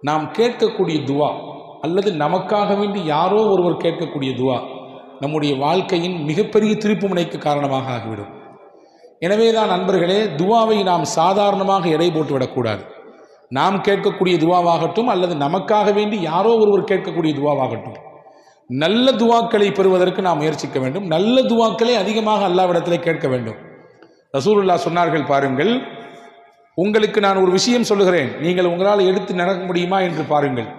நாம் கேட்கக்கூடிய துவா அல்லது நமக்காக வேண்டி யாரோ ஒருவர் கேட்கக்கூடிய துவா நம்முடைய வாழ்க்கையின் மிகப்பெரிய திருப்புமுனைக்கு காரணமாக ஆகிவிடும். எனவேதான் நண்பர்களே, துவாவை நாம் சாதாரணமாக எடை போட்டு விடக்கூடாது. நாம் கேட்கக்கூடிய துவாவாகட்டும் அல்லது நமக்காக வேண்டி யாரோ ஒருவர் கேட்கக்கூடிய துவாவாகட்டும், நல்ல துவாக்களை பெறுவதற்கு நாம் முயற்சிக்க வேண்டும். நல்ல துவாக்களை அதிகமாக அல்லாஹ்விடத்திலே கேட்க வேண்டும். ரசூலுல்லாஹ் சொன்னார்கள், பாருங்கள், உங்களுக்கு நான் ஒரு விஷயம் சொல்லுகிறேன், நீங்கள் உங்களால் எடுத்து நடக்க முடியுமா என்று பாருங்கள்.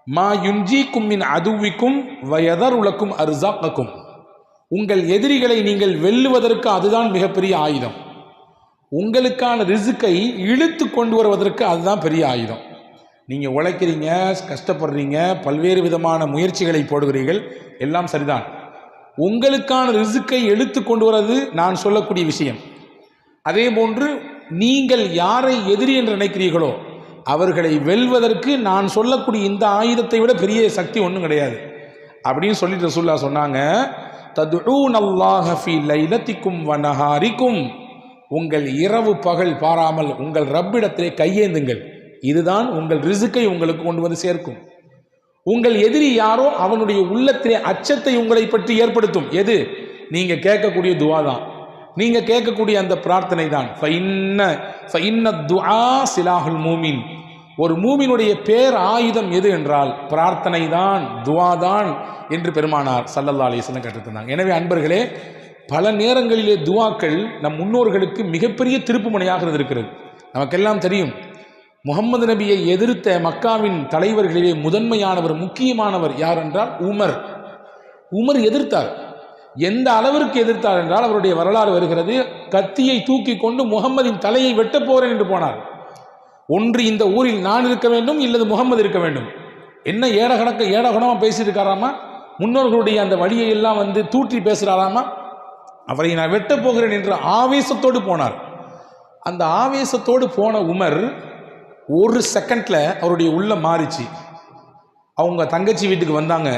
மா யுன்ஜீக்கும் மின் அதுவிக்கும் வயதருலக்கும் அர்ஸாக்கும். உங்கள் எதிரிகளை நீங்கள் வெல்லுவதற்கு அதுதான் மிகப்பெரிய ஆயுதம். உங்களுக்கான ரிஸ்கை இழுத்து கொண்டு வருவதற்கு அதுதான் பெரிய ஆயுதம். நீங்கள் உழைக்கிறீங்க, கஷ்டப்படுறீங்க, பல்வேறு விதமான முயற்சிகளை போடுகிறீர்கள், எல்லாம் சரிதான். உங்களுக்கான ரிஸ்கை இழுத்து கொண்டு வருவது நான் சொல்லக்கூடிய விஷயம். அதே போன்று நீங்கள் யாரை எதிரி என்று நினைக்கிறீர்களோ அவர்களை வெல்வதற்கு நான் சொல்லக்கூடிய இந்த ஆயுதத்தை விட பெரிய சக்தி ஒன்றும் கிடையாது அப்படின்னு சொல்லிட்டு ரசூலுல்லாஹ் சொன்னாங்க, ததுஊனல்லாஹ ஃபீ லைலத்திக்கும் வ நஹாரிக்கும். உங்கள் இரவு பகல் பாராமல் உங்கள் ரப்பிடத்திலே கையேந்துங்கள். இதுதான் உங்கள் ரிஸ்கை உங்களுக்கு கொண்டு வந்து சேர்க்கும். உங்கள் எதிரி யாரோ அவனுடைய உள்ளத்திலே அச்சத்தை உங்களை பற்றி ஏற்படுத்தும். எது? நீங்க கேட்கக்கூடிய துஆ தான், நீங்க கேட்கக்கூடிய அந்த பிரார்த்தனை தான். ஃபஇன்ன துஆ சிலாஹுல் மூமின். ஒரு மூமினுடைய பேர் ஆயுதம் எது என்றால் பிரார்த்தனை தான், துஆ தான் என்று பெருமானார் ஸல்லல்லாஹு அலைஹி வஸல்லம் கற்றுத்தந்தாங்க. எனவே அன்பர்களே, பல நேரங்களிலே துஆக்கள் நம் முன்னோர்களுக்கு மிகப்பெரிய திருப்புமுனையாக இருக்கிறது. நமக்கெல்லாம் தெரியும், முகமது நபியை எதிர்த்த மக்காவின் தலைவர்களிலே முதன்மையானவர், முக்கியமானவர் யார் என்றால் உமர். உமர் எதிர்த்தார். எந்த அளவிற்கு எதிர்த்தார் என்றால் அவருடைய வரலாறு வருகிறது, கத்தியை தூக்கி கொண்டு முகம்மதின் தலையை வெட்டப் போகிறேன் என்று போனார். ஒன்று இந்த ஊரில் நான் இருக்க வேண்டும், இல்லது முகம்மது இருக்க வேண்டும். என்ன ஏடகணமாக பேசியிருக்காராமா, முன்னோர்களுடைய அந்த வழியை எல்லாம் தூற்றி பேசுகிறாராமா, அவரை நான் வெட்டப் போகிறேன் என்ற ஆவேசத்தோடு போனார். அந்த ஆவேசத்தோடு போன உமர் ஒரு செகண்ட்ல அவருடைய உள்ளம் மாறிச்சு. அவங்க தங்கச்சி வீட்டுக்கு வந்தாங்க,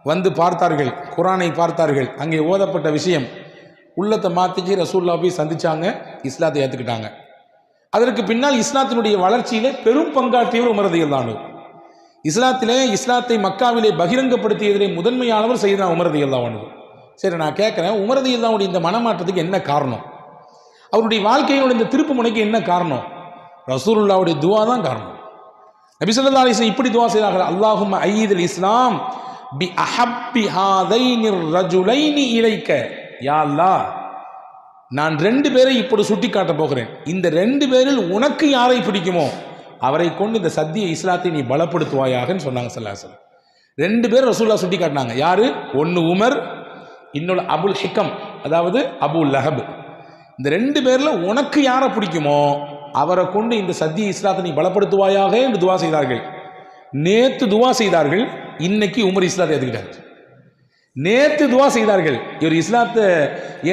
வந்து பார்த்தார்கள், குரானை பார்த்தார்கள். அங்கே ஓதப்பட்ட விஷயம் உள்ளத்தை மாற்றிச்சு. ரசூலுல்லாஹ் போய் சந்திச்சாங்க, இஸ்லாத்தை ஏற்றுக்கிட்டாங்க. அதற்கு பின்னால் இஸ்லாத்தினுடைய வளர்ச்சியிலே பெரும் பங்காற்றியவர் உமர் ரலியல்லாஹு அன்ஹு. இஸ்லாத்தை மக்காவிலே பகிரங்கப்படுத்தியதிலே முதன்மையானவர் சையதுனா உமர் ரலியல்லாஹு அன்ஹு. சரி, நான் கேட்குறேன், உமர் ரலியல்லாஹு அன்ஹு இந்த மனமாற்றத்துக்கு என்ன காரணம்? அவருடைய வாழ்க்கையினுடைய இந்த திருப்பு முனைக்கு என்ன காரணம்? ரசூலுல்லாஹ்வுடைய துஆ தான் காரணம். நபி ஸல்லல்லாஹு அலைஹி வஸல்லம் இப்படி துஆ செய்தார்கள், அல்லாஹும்ம அய்யிதுல் இஸ்லாம் பி அஹப்பி ஹாதைனிர் ரஜுலைனி இலைக்க. யா அல்லாஹ், நான் 2 பேரை இப்படி சுட்டி காட்ட போகிறேன். இந்த 2 பேரில் உனக்கு யாரை பிடிக்குமோ அவரை கொண்டு இந்த சத்திய இஸ்லாத்தை நீ பலப்படுத்துவாயாகன்னு சொன்னாங்க ஸல்லல்லாஹு அலைஹி வஸல்லம். 2 பேர் ரசூலுல்லாஹ் சுட்டி காட்டினாங்க. யாரு? ஒன்று உமர், இன்னொரு அபுல் ஹிக்கம், அதாவது அபு லஹப். இந்த 2 பேர்ல உனக்கு யாரை பிடிக்குமோ அவரை கொண்டு இந்த சத்திய இஸ்லாத்தை நீ பலப்படுத்துவாயாக என்று துவா செய்தார்கள். நேத்து துவா செய்தார்கள், இன்னைக்கு உமர் இஸ்லாத்தை ஏற்றுக்கிட்டார். நேத்து துவா செய்தார்கள். இவர் இஸ்லாத்தை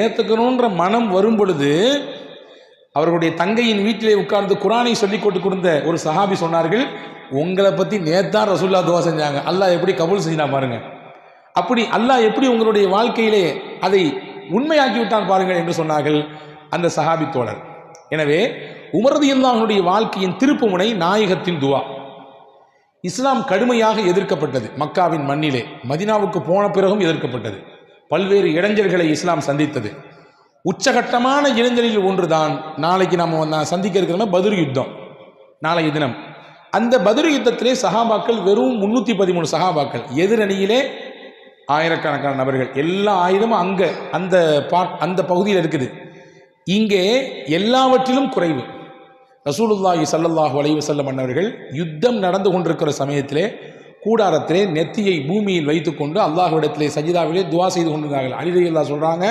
ஏற்றுக்கணுன்ற மனம் வரும் பொழுது அவர்களுடைய தங்கையின் வீட்டிலே உட்கார்ந்து குரானை சொல்லிக் கொண்டு கொடுத்த ஒரு சஹாபி சொன்னார்கள், உங்களை பத்தி நேத்தான் ரசூலுல்லாஹ் துவா செஞ்சாங்க, அல்லாஹ் எப்படி கபூல் செஞ்சா பாருங்க. அப்படி அல்லாஹ் எப்படி உங்களுடைய வாழ்க்கையிலே அதை உண்மையாக்கி விட்டான் பாருங்கள் என்று சொன்னார்கள் அந்த சஹாபி தோழர். எனவே உமர் ரலியல்லாஹு அன்ஹுடைய வாழ்க்கையின் திருப்புமுனை நாயகத்தின் துவா. இஸ்லாம் கடுமையாக எதிர்க்கப்பட்டது மக்காவின் மண்ணிலே. மதினாவுக்கு போன பிறகும் எதிர்க்கப்பட்டது. பல்வேறு இளைஞர்களை இஸ்லாம் சந்தித்தது. உச்சகட்டமான இளைஞரில் ஒன்றுதான் நாளைக்கு நம்ம சந்திக்க இருக்கிற பத்ர் யுத்தம், நாளைய தினம். அந்த பத்ர் யுத்தத்திலே சஹாபாக்கள் வெறும் 313 சஹாபாக்கள், எதிரணியிலே ஆயிரக்கணக்கான நபர்கள். எல்லா ஆயுதமும் அங்கே அந்த பகுதியில் இருக்குது. இங்கே எல்லாவற்றிலும் குறைவு. ரசூலுல்லாஹி ஸல்லல்லாஹு அலைஹி வஸல்லம் அன்னவர்கள் யுத்தம் நடந்து கொண்டிருக்கிற சமயத்திலே கூடாரத்திலே நெத்தியை பூமியில் வைத்துக்கொண்டு அல்லாஹ்விடத்திலே சஜிதாவிலே துவா செய்து கொண்டிருந்தார்கள். அலி ரலியல்லாஹு சொல்றாங்க,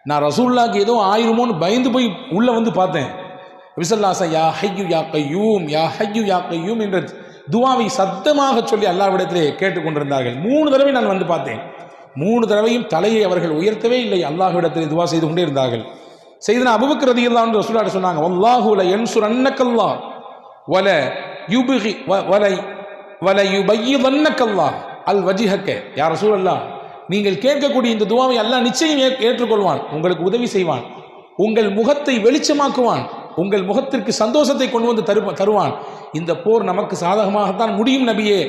நான் ரசூலுல்லாஹ்க்கு ஏதோ ஆயிருமோன்னு பயந்து போய் உள்ள வந்து பார்த்தேன். நபி ஸல்லல்லாஹு அலைஹி வஸல்லம் யா ஹய்யு யா கய்யூம், யா ஹய்யு யா கய்யூம் என்ற துவாவை சத்தமாக சொல்லி அல்லாஹ்விடத்திலே கேட்டுக்கொண்டிருந்தார்கள். 3 தடவை நான் வந்து பார்த்தேன். 3 தடவையும் தலையை அவர்கள் உயர்த்தவே இல்லை, அல்லாஹ்விடத்திலே துவா செய்து கொண்டே இருந்தார்கள். சையதுனா அபூபக்கர் ரலியல்லாஹு அன்ஹு ரசூலுல்லாஹ் சொன்னாங்க, வல்லாஹு ல யன்சுரன்னக்கல்லாஹ் வல யுபகி வல யுபய்யிதன்னக்கல்லாஹ் அல் வஜ்ஹக. யா ரசூலல்லாஹ், நீங்கள் கேட்கக்கூடிய இந்த துவாவை அல்லாஹ் நிச்சயம் ஏற்றுக்கொள்வான், உங்களுக்கு உதவி செய்வான், உங்கள் முகத்தை வெளிச்சமாக்குவான், உங்கள் முகத்திற்கு சந்தோஷத்தை கொண்டு வந்து தருவான். இந்த போர் நமக்கு சாதகமாகத்தான் முடியும் நபியே,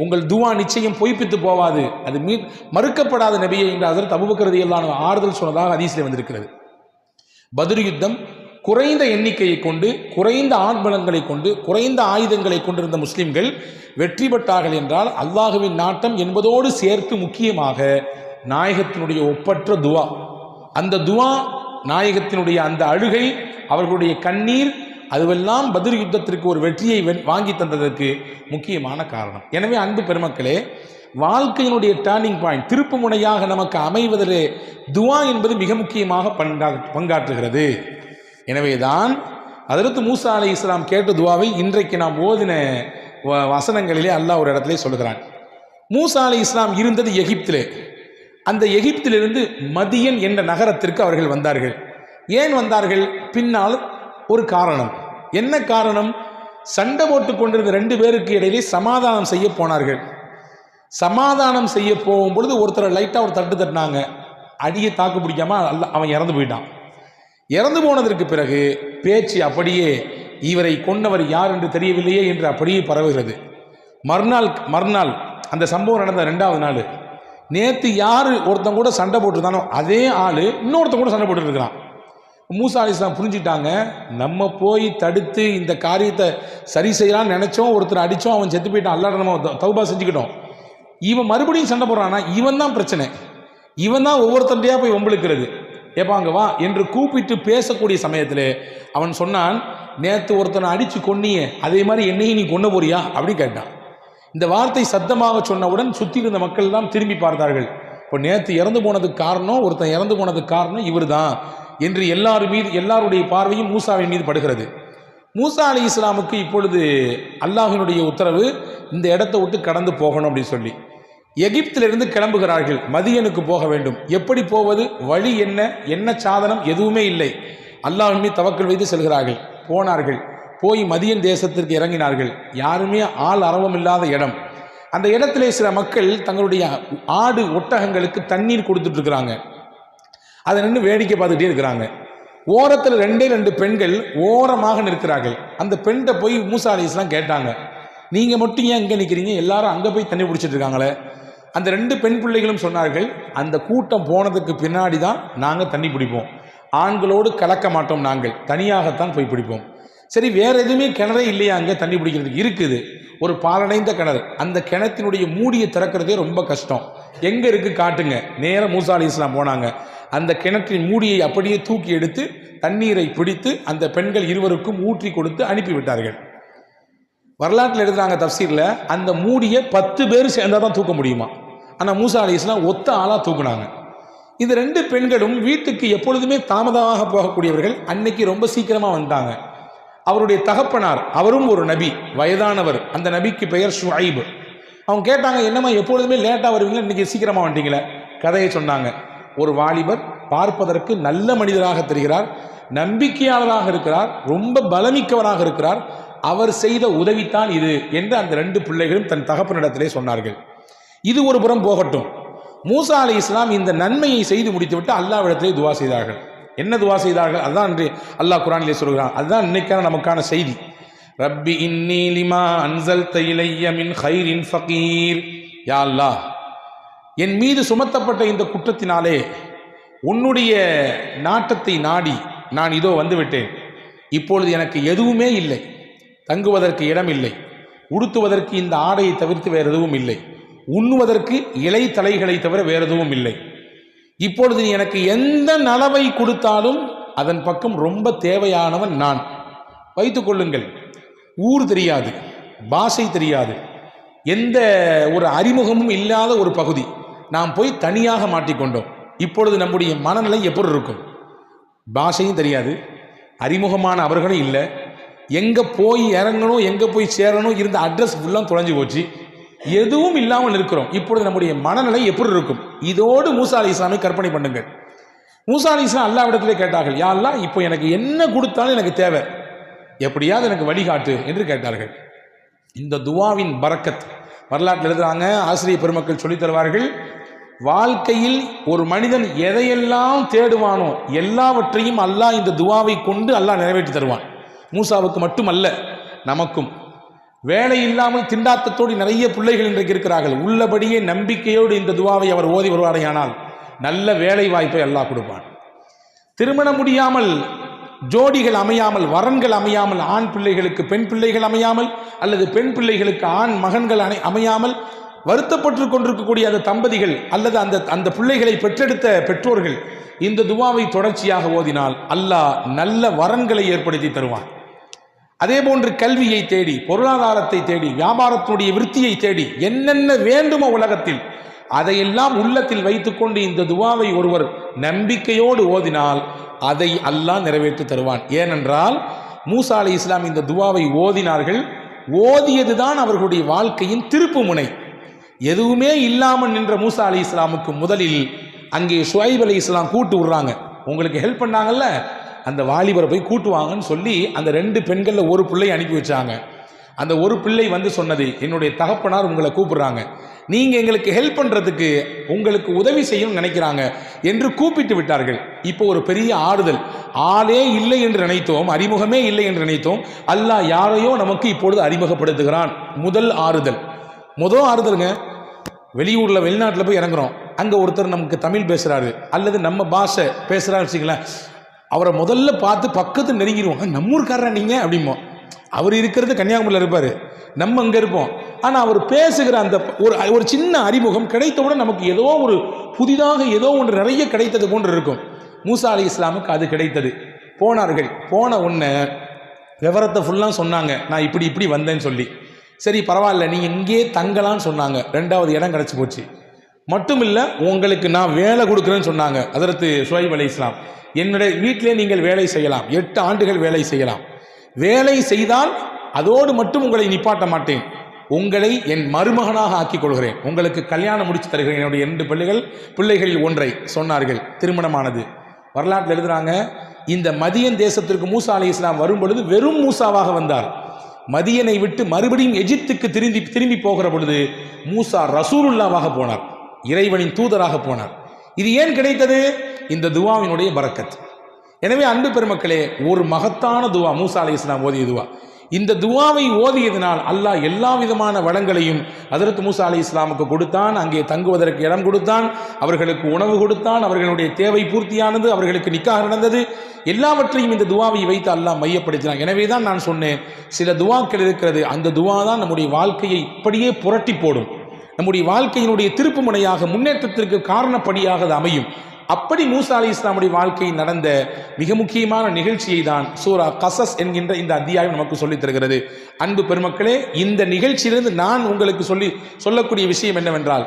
உங்கள் துவா நிச்சயம் பொய்ப்பித்து போவாது, அது மறுக்கப்படாத நபியே என்று ஹஜ்ரத் அபூபக்கர் ரலியல்லாஹு அன்ஹு ஆறுதல் சொன்னதாக ஹதீஸில் வந்திருக்கிறது. பத்ர் யுத்தம் குறைந்த எண்ணிக்கையை கொண்டு, குறைந்த ஆண்பலங்களை கொண்டு, குறைந்த ஆயுதங்களை கொண்டிருந்த முஸ்லிம்கள் வெற்றி பெற்றார்கள் என்றால் அல்லாஹுவின் நாட்டம் என்பதோடு சேர்த்து முக்கியமாக நாயகத்தினுடைய ஒப்பற்ற துவா, அந்த துவா, நாயகத்தினுடைய அந்த அழுகை, அவர்களுடைய கண்ணீர், அதுவெல்லாம் பத்ர் யுத்தத்திற்கு ஒரு வெற்றியை வாங்கி தந்ததற்கு முக்கியமான காரணம். எனவே அன்பு பெருமக்களே, வாழ்க்கையினுடைய டர்னிங் பாயிண்ட், திருப்பு முனையாக நமக்கு அமைவதிலே துவா என்பது மிக முக்கியமாக பங்காற்றுகிறது. எனவேதான் ஹஜ்ரத் மூசா அலைஹிஸ்ஸலாம் கேட்ட துவாவை இன்றைக்கு நாம் ஓதின வசனங்களிலே அல்லாஹ் ஒரு இடத்திலே சொல்கிறான். மூசா அலைஹிஸ்ஸலாம் இருந்தது எகிப்திலே. அந்த எகிப்திலிருந்து மதியன் என்ற நகரத்திற்கு அவர்கள் வந்தார்கள். ஏன் வந்தார்கள்? பின்னால் ஒரு காரணம். என்ன காரணம்? சண்டை போட்டு கொண்டிருந்த 2 பேருக்கு இடையிலே சமாதானம் செய்ய போனார்கள். சமாதானம் செய்ய போகும் பொழுது ஒருத்தர் லைட்டாக ஒரு தட்டு தட்டினாங்க. அடியை தாக்கு பிடிக்காம அவன் இறந்து போயிட்டான். இறந்து போனதற்கு பிறகு பேச்சு அப்படியே இவரை கொண்டவர் யார் என்று தெரியவில்லையே என்று அப்படியே பரவுகிறது. மறுநாள் அந்த சம்பவம் நடந்த 2வது நாள், நேற்று யார் ஒருத்தன் கூட சண்டை போட்டுருந்தானோ அதே ஆள் இன்னொருத்தன் கூட சண்டை போட்டுருக்கிறான். மூசா அலைஹிஸ்ஸலாம் புரிஞ்சுட்டாங்க, நம்ம போய் தடுத்து இந்த காரியத்தை சரி செய்யலாம்னு நினச்சோம், ஒருத்தர் அடித்தோம், அவன் செத்து போயிட்டான், அல்லாஹ் நம்ம தௌபா செஞ்சுக்கிட்டோம். இவன் மறுபடியும் சண்டை போடுறான்னா இவன் தான் பிரச்சனை, இவன் தான் ஒவ்வொருத்தண்டையாக போய் வம்பிழுக்கிறது. ஏப்பாங்க வா என்று கூப்பிட்டு பேசக்கூடிய சமயத்தில் அவன் சொன்னான், நேற்று ஒருத்தனை அடித்து கொன்னியே, அதே மாதிரி என்னையும் நீ கொன்ன போறியா அப்படின்னு கேட்டான். இந்த வார்த்தை சத்தமாக சொன்னவுடன் சுற்றி இருந்த மக்கள் எல்லாம் திரும்பி பார்த்தார்கள். இப்போ நேற்று இறந்து போனதுக்கு காரணம், ஒருத்தன் இறந்து போனதுக்கு காரணம் இவர் தான் என்று எல்லாருடைய பார்வையும் மூசாவின் மீது படுகிறது. மூசா அலைஹிஸ்ஸலாமுக்கு இப்பொழுது அல்லாஹ்வினுடைய உத்தரவு, இந்த இடத்தை விட்டு கடந்து போகணும் அப்படின்னு சொல்லி எகிப்திலிருந்து கிளம்புகிறார்கள். மதியனுக்கு போக வேண்டும். எப்படி போவது? வழி என்ன சாதனம்? எதுவுமே இல்லை. அல்லாஹ்வின் மீது தவக்கல் வைத்து செல்கிறார்கள். போனார்கள். போய் மதியன் தேசத்திற்கு இறங்கினார்கள். யாருமே ஆள் அரவம் இல்லாத இடம். அந்த இடத்திலே சில மக்கள் தங்களுடைய ஆடு ஒட்டகங்களுக்கு தண்ணீர் கொடுத்துட்டு இருக்கிறாங்க. அதை நின்று வேடிக்கை பார்த்துட்டே இருக்கிறாங்க. ஓரத்தில் 2 பெண்கள் ஓரமாக நிற்கிறார்கள். அந்த பெண்கிட்ட போய் மூசா அலைஹிஸ்ஸலாம் கேட்டாங்க, நீங்கள் மட்டும் ஏன் இங்கே நிற்கிறீங்க? எல்லாரும் அங்கே போய் தண்ணி பிடிச்சிட்டு இருக்காங்களே. அந்த 2 பெண் பிள்ளைகளும் சொன்னார்கள், அந்த கூட்டம் போனதுக்கு பின்னாடி தான் நாங்கள் தண்ணி பிடிப்போம், ஆண்களோடு கலக்க மாட்டோம், நாங்கள் தனியாகத்தான் போய் பிடிப்போம். சரி, வேற எதுவுமே கிணறே இல்லையா? அங்கே தண்ணி பிடிக்கிறதுக்கு இருக்குது, ஒரு பாலடைந்த கிணறு. அந்த கிணத்தினுடைய மூடியை திறக்கிறதே ரொம்ப கஷ்டம். எங்கே இருக்குது காட்டுங்க. நேராக மூசா அலைஹிஸ்ஸலாம் போனாங்க. அந்த கிணற்றின் மூடியை அப்படியே தூக்கி எடுத்து தண்ணீரை பிடித்து அந்த பெண்கள் இருவருக்கும் ஊற்றி கொடுத்து அனுப்பிவிட்டார்கள். வரலாற்றில் எழுதுறாங்க தஃப்சீரில், அந்த மூடியை 10 பேர் சேர்ந்தால் தான் தூக்க முடியுமா. ஆனால் மூசா அலைஹிஸ்ஸலாம் ஒத்த ஆளாக தூக்குனாங்க. இந்த 2 பெண்களும் வீட்டுக்கு எப்பொழுதுமே தாமதமாக போகக்கூடியவர்கள். அன்னைக்கு ரொம்ப சீக்கிரமாக வந்தாங்க. அவருடைய தகப்பனார், அவரும் ஒரு நபி, வயதானவர். அந்த நபிக்கு பெயர் ஷுஐப். அவங்க கேட்டாங்க, என்னம்மா எப்பொழுதுமே லேட்டாக வருவீங்களா, இன்னைக்கு சீக்கிரமாக வந்துட்டீங்களே? கதையை சொன்னாங்க. ஒரு வாலிபர் பார்ப்பதற்கு நல்ல மனிதராக தெரிகிறார், நம்பிக்கையாளராக இருக்கிறார், ரொம்ப பலமிக்கவராக இருக்கிறார், அவர் செய்த உதவித்தான் இது என்று அந்த 2 பிள்ளைகளும் தன் தகப்பனிடத்திலே சொன்னார்கள். இது ஒரு புறம் போகட்டும். மூசா அலைஹிஸ்ஸலாம் இந்த நன்மையை செய்து முடித்துவிட்டு அல்லாஹ்விடத்திலே துவா செய்தார்கள். என்ன துவா செய்தார்கள்? அதுதான் இன்று அல்லாஹ் குர்ஆனிலே சொல்கிறான். அதுதான் இன்னைக்கான நமக்கான செய்தி. ரப்பி இன்னி லிமா அன்ஸல்த இலைய மின் கைரின் ஃபகீர். யா அல்லாஹ், என் மீது சுமத்தப்பட்ட இந்த குற்றத்தினாலே உன்னுடைய நாட்டத்தை நாடி நான் இதோ வந்துவிட்டேன். இப்பொழுது எனக்கு எதுவுமே இல்லை, தங்குவதற்கு இடம் இல்லை, உடுத்துவதற்கு இந்த ஆடையை தவிர்த்து வேறு எதுவும் இல்லை, உண்ணுவதற்கு இலை தலைகளை தவிர வேறு எதுவும் இல்லை. இப்பொழுது நீ எனக்கு எந்த நலவை கொடுத்தாலும் அதன் பக்கம் ரொம்ப தேவையானவன் நான். வைத்துக் கொள்ளுங்கள், ஊர் தெரியாது, பாஷை தெரியாது, எந்த ஒரு அறிமுகமும் இல்லாத ஒரு பகுதி, நாம் போய் தனியாக மாட்டிக்கொண்டோம். இப்பொழுது நம்முடைய மனநிலை எப்படி இருக்கும்? பாஷையும் தெரியாது, அறிமுகமான அவர்களும் இல்லை, எங்கே போய் இறங்கணும், எங்கே போய் சேரணும், இருந்த அட்ரஸ் ஃபுல்லாக தொலைஞ்சு போச்சு, எதுவும் இல்லாமல் இருக்கிறோம். இப்பொழுது நம்முடைய மனநிலை எப்படி இருக்கும்? இதோடு மூசா அலைஹிஸ்ஸலாமை கற்பனை பண்ணுங்கள். மூசா அலைஹிஸ்ஸலாம் அல்லாஹ்விடத்திலே கேட்டார்கள், யா அல்லாஹ், இப்போ எனக்கு என்ன கொடுத்தாலும் எனக்கு தேவை, எப்படியாவது எனக்கு வழிகாட்டு என்று கேட்டார்கள். இந்த துவாவின் பரக்கத் வரலாற்றில் எழுதுறாங்க, ஆசிரியர் பெருமக்கள் சொல்லித் தருவார்கள். வாழ்க்கையில் ஒரு மனிதன் எதையெல்லாம் தேடுவானோ எல்லாவற்றையும் அல்லாஹ் இந்த துவாவை கொண்டு அல்லாஹ் நிறைவேற்றி தருவான். மூசாவுக்கு மட்டுமல்ல, நமக்கும். வேலை இல்லாமல் திண்டாட்டத்தோடு நிறைய பிள்ளைகள் இன்றைக்கு இருக்கிறார்கள். உள்ளபடியே நம்பிக்கையோடு இந்த துவாவை அவர் ஓதி வருவாரையானால் நல்ல வேலை வாய்ப்பை அல்லாஹ் கொடுப்பான். திருமணம் முடியாமல், ஜோடிகள் அமையாமல், வரன்கள் அமையாமல், ஆண் பிள்ளைகளுக்கு பெண் பிள்ளைகள் அமையாமல், அல்லது பெண் பிள்ளைகளுக்கு ஆண் மகன்கள் அமையாமல் வருத்தப்பட்டு கொண்டிருக்கக்கூடிய அந்த தம்பதிகள் அல்லது அந்த பிள்ளைகளை பெற்றெடுத்த பெற்றோர்கள் இந்த துவாவை தொடர்ச்சியாக ஓதினால் அல்லாஹ் நல்ல வரன்களை ஏற்படுத்தி தருவான். அதே போன்று கல்வியை தேடி, பொருளாதாரத்தை தேடி, வியாபாரத்தினுடைய விருத்தியை தேடி, என்னென்ன வேண்டுமோ உலகத்தில் அதையெல்லாம் உள்ளத்தில் வைத்துக்கொண்டு இந்த துவாவை ஒருவர் நம்பிக்கையோடு ஓதினால் அதை அல்லாஹ் நிறைவேற்றி தருவான். ஏனென்றால் மூசா அலைஹிஸ்ஸலாம் இந்த துவாவை ஓதினார்கள். ஓதியதுதான் அவர்களுடைய வாழ்க்கையின் திருப்பு முனை. எதுவுமே இல்லாமல் நின்ற மூசா அலைஹிஸ்ஸலாமுக்கு முதலில் அங்கே ஷுஐப் அலைஹிஸ்ஸலாம் கூட்டு விடுறாங்க. உங்களுக்கு ஹெல்ப் பண்ணாங்கல்ல, அந்த வாலிபரை போய் கூட்டுவாங்கன்னு சொல்லி அந்த 2 பெண்களில் ஒரு பிள்ளை அனுப்பி வச்சாங்க. அந்த ஒரு பிள்ளை வந்து சொன்னது, என்னுடைய தகப்பனார் உங்களை கூப்பிடுறாங்க, நீங்கள் எங்களுக்கு ஹெல்ப் பண்ணுறதுக்கு, உங்களுக்கு உதவி செய்யணும்னு நினைக்கிறாங்க என்று கூப்பிட்டு விட்டார்கள். இப்போ ஒரு பெரிய ஆறுதல். ஆளே இல்லை என்று நினைத்தோம், அறிமுகமே இல்லை என்று நினைத்தோம். அல்லாஹ் யாரையோ நமக்கு இப்பொழுது அறிமுகப்படுத்துகிறான். முதல் ஆறுதலுங்க. வெளியூரில் வெளிநாட்டில் போய் இறங்குறோம், அங்கே ஒருத்தர் நமக்கு தமிழ் பேசுகிறாரு அல்லது நம்ம பாஷை பேசுகிறாரு வச்சுக்கலாம், அவரை முதல்ல பார்த்து பக்கத்து நெருங்கிடுவோம். நம்ம ஊருக்காரரா நீங்கள் அப்படிம்போம். அவர் இருக்கிறது கன்னியாகுமரியில் இருப்பார், நம்ம அங்கே இருப்போம். ஆனால் அவர் பேசுகிற அந்த ஒரு சின்ன அறிமுகம் கிடைத்தவுடன் நமக்கு ஏதோ ஒரு புதிதாக ஏதோ ஒன்று நிறைய கிடைத்தது போன்று இருக்கும். மூசா அலைஹிஸ்ஸலாமுக்கு அது கிடைத்தது. போனார்கள். போன உடனே விவரத்தை ஃபுல்லாக சொன்னாங்க, நான் இப்படி வந்தேன்னு சொல்லி. சரி பரவாயில்ல, நீங்கள் இங்கே தங்கலான்னு சொன்னாங்க. 2வது இடம் கிடச்சி போச்சு. மட்டும் இல்லை, உங்களுக்கு நான் வேலை கொடுக்குறேன்னு சொன்னாங்க ஹஜ்ரத் ஷுஐப் அலைஹிஸ்ஸலாம். என்னுடைய வீட்டிலே நீங்கள் வேலை செய்யலாம், 8 ஆண்டுகள் வேலை செய்யலாம். வேலை செய்தால் அதோடு மட்டும் உங்களை நிப்பாட்ட மாட்டேன், உங்களை என் மருமகனாக ஆக்கிக் கொள்கிறேன், உங்களுக்கு கல்யாணம் முடிச்சு தருகிறேன். என்னுடைய 2 பிள்ளைகளில் ஒன்றை சொன்னார்கள். திருமணமானது. வரலாற்றில் எழுதுறாங்க, இந்த மதியன் தேசத்திற்கு மூசா அலைஹிஸ்ஸலாம் வரும் பொழுது வெறும் மூசாவாக வந்தார். மதியனை விட்டு மறுபடியும் எஜிப்துக்கு திரும்பி போகிற பொழுது மூசா ரசூலுல்லாவாக போனார், இறைவனின் தூதராக போனார். இது ஏன் கிடைத்தது? இந்த துவாவினுடைய பரக்கத். எனவே அன்பு பெருமக்களே, ஒரு மகத்தான துவா மூசா அலைஹிஸ்ஸலாம் ஓதிய துவா. இந்த துவாவை ஓதியதினால் அல்லாஹ் எல்லா விதமான வளங்களையும் ஹஜ்ரத் மூசா அலைஹிஸ்ஸலாமுக்கு கொடுத்தான். அங்கே தங்குவதற்கு இடம் கொடுத்தான், அவர்களுக்கு உணவு கொடுத்தான், அவர்களுடைய தேவை பூர்த்தியானது, அவர்களுக்கு நிக்காஹ் நடந்தது. எல்லாவற்றையும் இந்த துவாவை வைத்து அல்லாஹ் மையப்படுத்தினான். எனவே தான் நான் சொன்னேன், சில துவாக்கள் இருக்கிறது, அந்த துவா தான் நம்முடைய வாழ்க்கையை இப்படியே புரட்டி போடும், நம்முடைய வாழ்க்கையினுடைய திருப்பு முனையாக, முன்னேற்றத்திற்கு காரணப்படியாக அது அமையும். அப்படி மூசா அலைஹிஸ்ஸலாமுடைய வாழ்க்கையில் நடந்த மிக முக்கியமான நிகழ்ச்சியை தான் சூரா கஸஸ் என்கின்ற இந்த அத்தியாயம் நமக்கு சொல்லித் தருகிறது. அன்பு பெருமக்களே, இந்த நிகழ்ச்சியிலிருந்து நான் உங்களுக்கு சொல்லக்கூடிய விஷயம் என்னவென்றால்,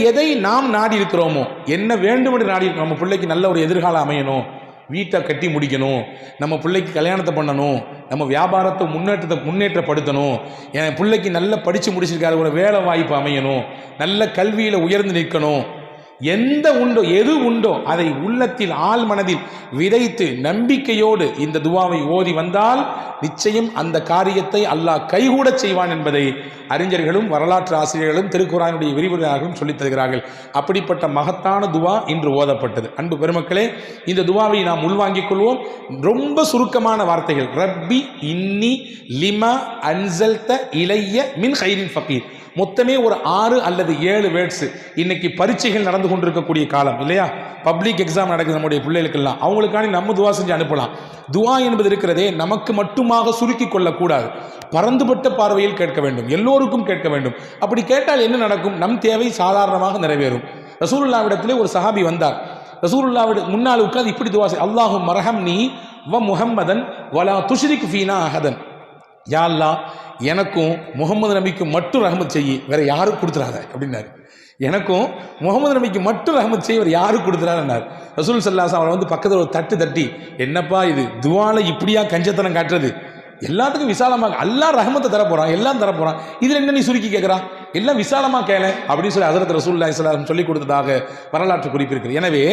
எதை நாம் நாடி இருக்கிறோமோ, என்ன வேண்டும் என்று நாடி இருக்கிறோம், நம்ம பிள்ளைக்கு நல்ல ஒரு எதிர்காலம் அமையணும், வீட்டை கட்டி முடிக்கணும், நம்ம பிள்ளைக்கு கல்யாணத்தை பண்ணணும், நம்ம வியாபாரத்தை முன்னேற்றப்படுத்தணும், என் பிள்ளைக்கு நல்லா படித்து முடிச்சிருக்காரு, ஒரு வேலை வாய்ப்பு அமையணும், நல்ல கல்வியில் உயர்ந்து நிற்கணும், எது உண்டோ அதை உள்ளத்தில் ஆழ் மனதில் விதைத்து நம்பிக்கையோடு இந்த துவாவை ஓதி வந்தால் நிச்சயம் அந்த காரியத்தை அல்லாஹ் கைகூட செய்வான் என்பதை அறிஞர்களும் வரலாற்று ஆசிரியர்களும் திருக்குர்ஆனுடைய விரிவுரையாளர்களும் சொல்லித் தருகிறார்கள். அப்படிப்பட்ட மகத்தான துவா இன்று ஓதப்பட்டது. அன்பு பெருமக்களே, இந்த துவாவை நாம் உள்வாங்கிக் கொள்வோம். ரொம்ப சுருக்கமான வார்த்தைகள். ரப்பி இன்னி லிமா அன்சல்த இலைய மின் ஹைரின் ஃபகீர். மொத்தமே ஒரு 6 அல்லது 7 வேர்ட்ஸ். இன்னைக்கு பரீட்சைகள் நடந்து கொண்டிருக்கக்கூடிய காலம் இல்லையா, பப்ளிக் எக்ஸாம் நடக்குது நம்முடைய பிள்ளைகளுக்கெல்லாம், அவங்களுக்காண்டி நம்ம துவா செஞ்சு அனுப்பலாம். துவா என்பது இருக்கிறதே நமக்கு மட்டுமாக சுருக்கி கொள்ளக்கூடாது, பரந்துபட்ட பார்வையில் கேட்க வேண்டும், எல்லோருக்கும் கேட்க வேண்டும். அப்படி கேட்டால் என்ன நடக்கும்? நம் தேவை சாதாரணமாக நிறைவேறும். ரசூலுல்லாஹ்விடத்திலே ஒரு சஹாபி வந்தார். ரசூலுல்லாஹ்விட முன்னால் உட்கார்ந்து இப்படி துவா செய், அல்லாஹும் மர்ஹம்னி வ முஹம்மதன் வலா துஷ்ரிக் ஃபீனா அஹதன். யா அல்லாஹ், எனக்கும் முகமது நபிக்கும் மட்டும் ரஹமத் செய்யி, வேற யாரும் கொடுத்துறாங்க அப்படின்னாரு. எனக்கும் முகமது நபிக்கு மட்டும் ரஹமத் செய்ய, வேறு யாரும் கொடுத்துறாருன்னார். ரசூல் ஸல்லல்லாஹு அலைஹி வஸல்லம் அவரை வந்து பக்கத்தில் ஒரு தட்டி, என்னப்பா இது துவால இப்படியா கஞ்சத்தனம் காட்டுறது, எல்லாத்துக்கும் விசாலமாக அல்லாஹ் ரஹமத்தை தரப்போறான், எல்லாம் தரப்போறான், இதில் என்ன நீ சுருக்கி கேட்குறா, எல்லாம் விசாலமாக கேள அப்படின்னு சொல்லி ஹஜ்ரத் ரசூலுல்லாஹி ஸல்லல்லாஹு அலைஹி வஸல்லம் சொல்லிக் கொடுத்ததாக வரலாற்று குறிப்பிருக்கிறது. எனவே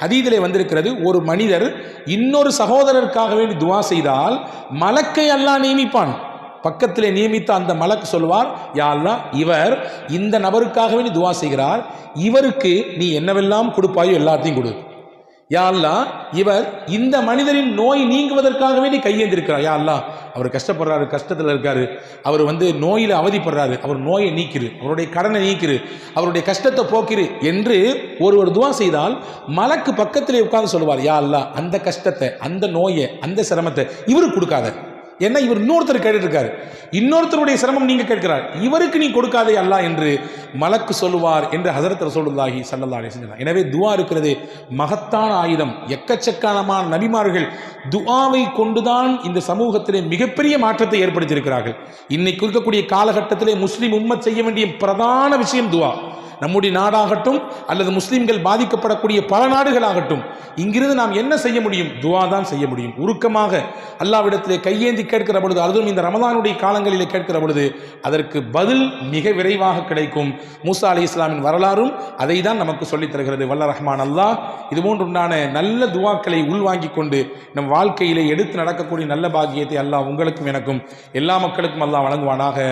ஹதீஸிலே வந்திருக்கிறது, ஒரு மனிதர் இன்னொரு சகோதரருக்காக வேண்டி துவா செய்தால் மலக்கை அல்லாஹ் நியமிப்பான். பக்கத்திலே நியமித்த அந்த மலக்கு சொல்வார், யா அல்லாஹ், இவர் இந்த நபருக்காகவே நீ துவா செய்கிறார், இவருக்கு நீ என்னவெல்லாம் கொடுப்பாயோ எல்லாத்தையும் கொடு. யா அல்லாஹ், இவர் இந்த மனிதரின் நோய் நீங்குவதற்காக வேண்டி கையேந்திருக்கிறார். யா அல்லாஹ், அவர் கஷ்டப்படுறாரு, கஷ்டத்தில் இருக்காரு, அவர் நோயில் அவதிப்படுறாரு, அவர் நோயை நீக்கிரு, அவருடைய கடனை நீக்கிரு, அவருடைய கஷ்டத்தை போக்கிரு என்று ஒருவர் துவா செய்தால் மலக்கு பக்கத்திலே உட்கார்ந்து சொல்லுவார், யா அல்லாஹ், அந்த கஷ்டத்தை, அந்த நோயை, அந்த சிரமத்தை இவருக்கு கொடுக்காத. ஏன்னா இவர் இன்னொருத்தர் கேட்டுட்டு இருக்காரு, இன்னொருத்தருடைய சிரமம் நீங்க கேட்கிறார், இவருக்கு நீ கொடுக்காதே அல்லாஹ் என்று மலக்கு சொல்லுவார் என்று ஹஸரத் ரசூலுல்லாஹி ஸல்லல்லாஹு அலைஹி வஸல்லம். எனவே துஆ இருக்கிறது மகத்தான ஆயுதம். எக்கச்சக்கமான நபிமார்கள் துஆவை கொண்டுதான் இந்த சமூகத்திலே மிகப்பெரிய மாற்றத்தை ஏற்படுத்தியிருக்கிறார்கள். இன்னைக்கு இருக்கக்கூடிய காலகட்டத்திலே முஸ்லிம் உம்மத் செய்ய வேண்டிய பிரதான விஷயம் துஆ. நம்முடைய நாடாகட்டும் அல்லது முஸ்லிம்கள் பாதிக்கப்படக்கூடிய பல நாடுகளாகட்டும், இங்கிருந்து நாம் என்ன செய்ய முடியும்? துஆ தான் செய்ய முடியும். உருக்கமாக அல்லாஹ்விடத்திலே கையேந்தி கேட்கிற பொழுது, அதுவும் இந்த ரமதானுடைய காலங்களிலே கேட்கிற பொழுது அதற்கு பதில் மிக விரைவாக கிடைக்கும். மூசா அலைஹிஸ்ஸலாமின் வரலாறும் அதை தான் நமக்கு சொல்லித் தருகிறது. வல்ல ரஹ்மான் அல்லாஹ் இதுபோன்றுண்டான நல்ல துஆக்களை உள்வாங்கிக் கொண்டு நம் வாழ்க்கையிலே எடுத்து நடக்கக்கூடிய நல்ல பாக்கியத்தை அல்லாஹ் உங்களுக்கும் எனக்கும் எல்லா மக்களுக்கும் அல்லாஹ் வழங்குவானாக.